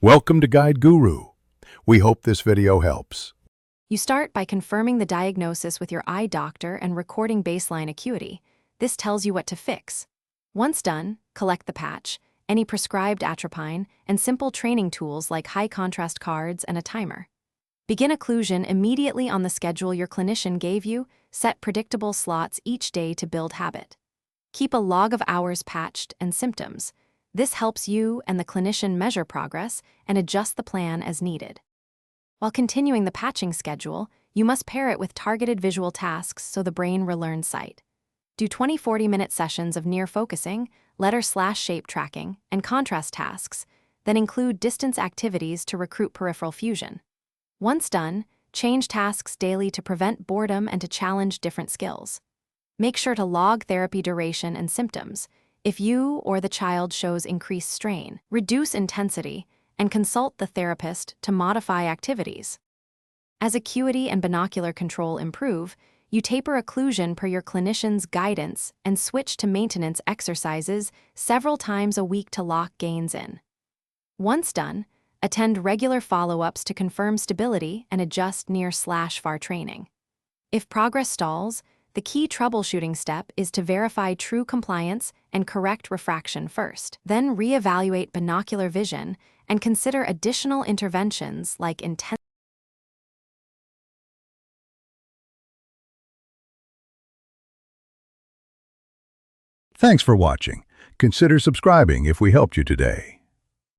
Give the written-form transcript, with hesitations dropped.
Welcome to Guide Guru. We hope this video helps. You start by confirming the diagnosis with your eye doctor and recording baseline acuity. This tells you what to fix. Once done, collect the patch, any prescribed atropine, and simple training tools like high-contrast cards and a timer. Begin occlusion immediately on the schedule your clinician gave you. Set predictable slots each day to build habit. Keep a log of hours patched and symptoms. This helps you and the clinician measure progress and adjust the plan as needed. While continuing the patching schedule, you must pair it with targeted visual tasks so the brain relearns sight. Do 20-40-minute sessions of near focusing, letter/shape tracking, and contrast tasks, then include distance activities to recruit peripheral fusion. Once done, change tasks daily to prevent boredom and to challenge different skills. Make sure to log therapy duration and symptoms. If you or the child shows increased strain, reduce intensity and consult the therapist to modify activities. As acuity and binocular control improve, you taper occlusion per your clinician's guidance and switch to maintenance exercises several times a week to lock gains in. Once done, attend regular follow-ups to confirm stability and adjust near/far training. If progress stalls, the key troubleshooting step is to verify true compliance and correct refraction first. Then reevaluate binocular vision and consider additional interventions like intense. Thanks for watching. Consider subscribing if we helped you today.